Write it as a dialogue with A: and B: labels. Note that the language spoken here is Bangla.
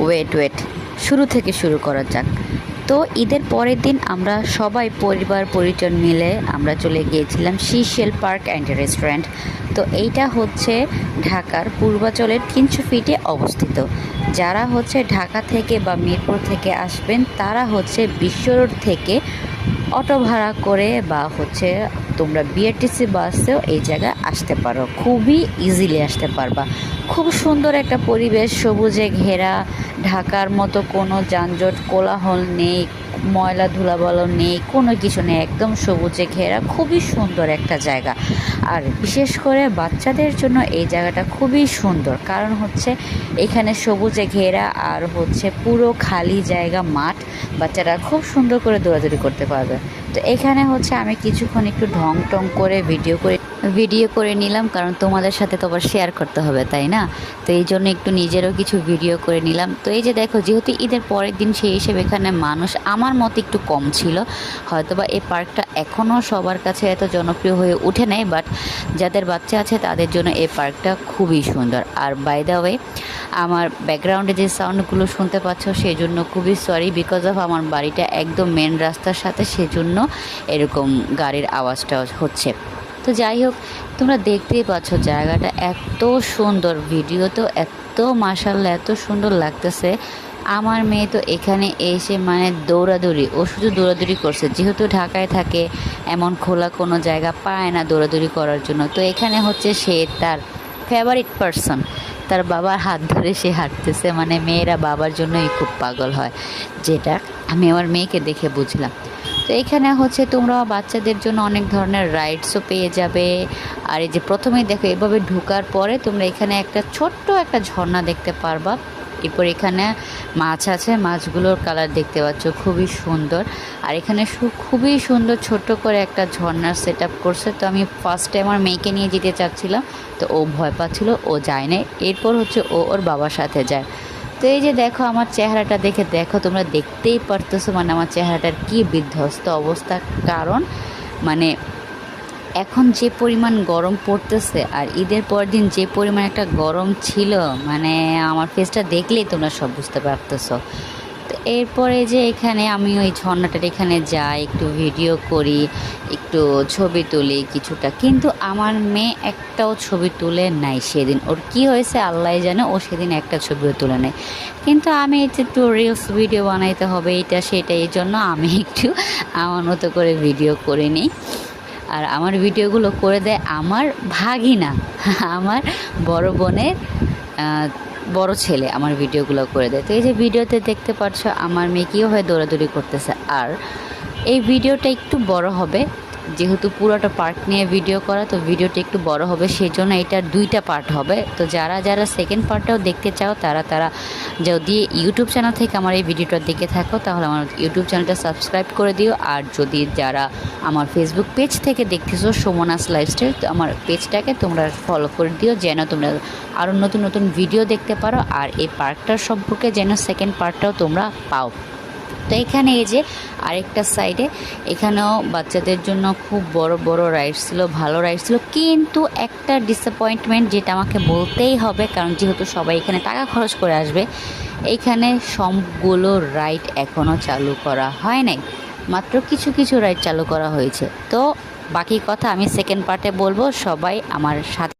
A: ওয়েট শুরু থেকে শুরু করা যাক। তো ঈদের পরের দিন আমরা সবাই পরিবার পরিজন মিলে আমরা চলে গিয়েছিলাম সিশেল পার্ক অ্যান্ড রেস্টুরেন্ট। তো এইটা হচ্ছে ঢাকার পূর্বাচলের 300 ফিটে অবস্থিত। যারা হচ্ছে ঢাকা থেকে বা মিরপুর থেকে আসবেন তারা হচ্ছে বিশ্ব রোড থেকে অটো ভাড়া করে বা হচ্ছে তোমরা বিআরটিসি বাসেও এই জায়গায় আসতে পারো, খুবই ইজিলি আসতে পারবা। খুব সুন্দর একটা পরিবেশ, সবুজে ঘেরা, ঢাকার মতো কোনো যানজট কোলাহল নেই, ময়লা ধুলাবালো নেই, কোনো কিছু নেই, একদম সবুজে ঘেরা, খুবই সুন্দর একটা জায়গা। আর বিশেষ করে বাচ্চাদের জন্য এই জায়গাটা খুবই সুন্দর, কারণ হচ্ছে এখানে সবুজে ঘেরা আর হচ্ছে পুরো খালি জায়গা, মাঠ, বাচ্চারা খুব সুন্দর করে দৌড়াদৌড়ি করতে পারবে। তো এখানে হচ্ছে আমি কিছুক্ষণ একটু ঢং টং করে ভিডিও করে নিলাম, কারণ তোমাদের সাথে তো আবার শেয়ার করতে হবে, তাই না? তো এই জন্য একটু নিজেরও কিছু ভিডিও করে নিলাম। তো এই যে দেখো, যেহেতু ঈদের পরের দিন সেই হিসেবে এখানে মানুষ আমার মতো একটু কম ছিল। হয়তোবা এই পার্কটা এখনও সবার কাছে এত জনপ্রিয় হয়ে উঠে নাই, বাট যাদের বাচ্চা আছে তাদের জন্য এই পার্কটা খুবই সুন্দর। আর বাই দ্য ওয়ে, আমার ব্যাকগ্রাউন্ডে যে সাউন্ডগুলো শুনতে পাচ্ছ সেই জন্য খুবই সরি, বিকজ অফ আমার বাড়িটা একদম মেন রাস্তার সাথে, সেজন্য এরকম গাড়ির আওয়াজটা হচ্ছে। তো যাই হোক, তোমরা দেখতেই পাচ্ছ জায়গাটা এত সুন্দর, ভিডিও তো এত মাশাআল্লাহ এত সুন্দর লাগতেছে। আমার মেয়ে তো এখানে এসে মানে দৌড়াদৌড়ি, ও শুধু দৌড়াদৌড়ি করছে, যেহেতু ঢাকায় থাকে এমন খোলা কোনো জায়গা পায় না দৌড়াদৌড়ি করার জন্য। তো এখানে হচ্ছে সে তার ফেভারিট পারসন, তার বাবার হাত ধরে সে হাঁটতেছে। মানে মেয়েরা বাবার জন্যই খুব পাগল হয়, যেটা আমি আমার মেয়েকে দেখে বুঝলাম। তো এখানে হচ্ছে তোমরা বাচ্চাদের জন্য অনেক ধরনের রাইডসও পেয়ে যাবে। আর এই যে প্রথমেই দেখো, এভাবে ঢোকার পরে তোমরা এখানে একটা ছোট্ট একটা ঝর্ণা দেখতে পারবা। এরপর এখানে মাছ আছে, মাছগুলোর কালার দেখতে পাচ্ছ খুবই সুন্দর। আর এখানে খুবই সুন্দর ছোট্ট করে একটা ঝর্ণার সেট আপ করছে। তো আমি ফার্স্টে আমার মেয়েকে নিয়ে যেতে চাচ্ছিলাম, তো ও ভয় পাচ্ছিল, ও যায় না। এরপর হচ্ছে ও ওর বাবার সাথে যায়। তো এই যে দেখো, আমার চেহারাটা দেখো, তোমরা দেখতেই পারতেছো মানে আমার চেহারাটার কি বিধ্বস্ত অবস্থা। কারণ মানে এখন যে পরিমাণ গরম পড়তেছে আর ঈদের পর দিন যে পরিমাণ একটা গরম ছিল, মানে আমার ফেসটা দেখলেই তোমরা সব বুঝতে পারতেছো। তো এরপরে যে এখানে আমি ওই ঝর্ণাটার এখানে যাই, একটু ভিডিও করি, একটু ছবি তুলি কিছুটা, কিন্তু আমার মেয়ে একটাও ছবি তুলে নাই সেদিন। ওর কি হয়েছে আল্লাহ জানে, ও সেদিন একটা ছবিও তুলে নেয়। কিন্তু আমি একটু রিলস ভিডিও বানাইতে হবে, এটা সেটা, এই জন্য আমি একটু আমার মতো করে ভিডিও করে নিই। আর আমার ভিডিওগুলো করে দেয় আমার ভাগিনা, আমার বড় বোনের বড় ছেলে আমার ভিডিওগুলো করে দেয়। তো এই যে ভিডিওতে দেখতে পাচ্ছ আমার মেয়ে কীভাবে দৌড়াদৌড়ি করতেছে। আর এই ভিডিওটা একটু বড় হবে, যেহেতু পুরোটা পার্ট নিয়ে ভিডিও করা, তো ভিডিওটা একটু বড় হবে, সেই জন্য এটার 2টা পার্ট হবে। তো যারা সেকেন্ড পার্টটাও দেখতে চাও তারা যদি ইউটিউব চ্যানেল থেকে আমার এই ভিডিওটা দেখে থাকো, তাহলে আমার ইউটিউব চ্যানেলটা সাবস্ক্রাইব করে দিও। আর যদি যারা আমার ফেসবুক পেজ থেকে দেখতেছো সুমনাস লাইফস্টাইল, তো আমার পেজটাকে তোমরা ফলো করে দিও, যেন তোমরা আরও নতুন নতুন ভিডিও দেখতে পারো, আর এই পার্কটার সম্পর্কে যেন সেকেন্ড পার্টটাও তোমরা পাও। তো এখানে এই যে আরেকটা সাইডে, এখানেও বাচ্চাদের জন্য খুব বড় বড় রাইডস ছিল, ভালো রাইডস ছিল। কিন্তু একটা ডিসঅ্যাপয়েন্টমেন্ট, যেটা আমাকে বলতেই হবে, কারণ যেহেতু সবাই এখানে টাকা খরচ করে আসবে, এইখানে সবগুলো রাইড এখনও চালু করা হয় নাই, মাত্র কিছু কিছু রাইড চালু করা হয়েছে। তো বাকি কথা আমি সেকেন্ড পার্টে বলবো, সবাই আমার সাথে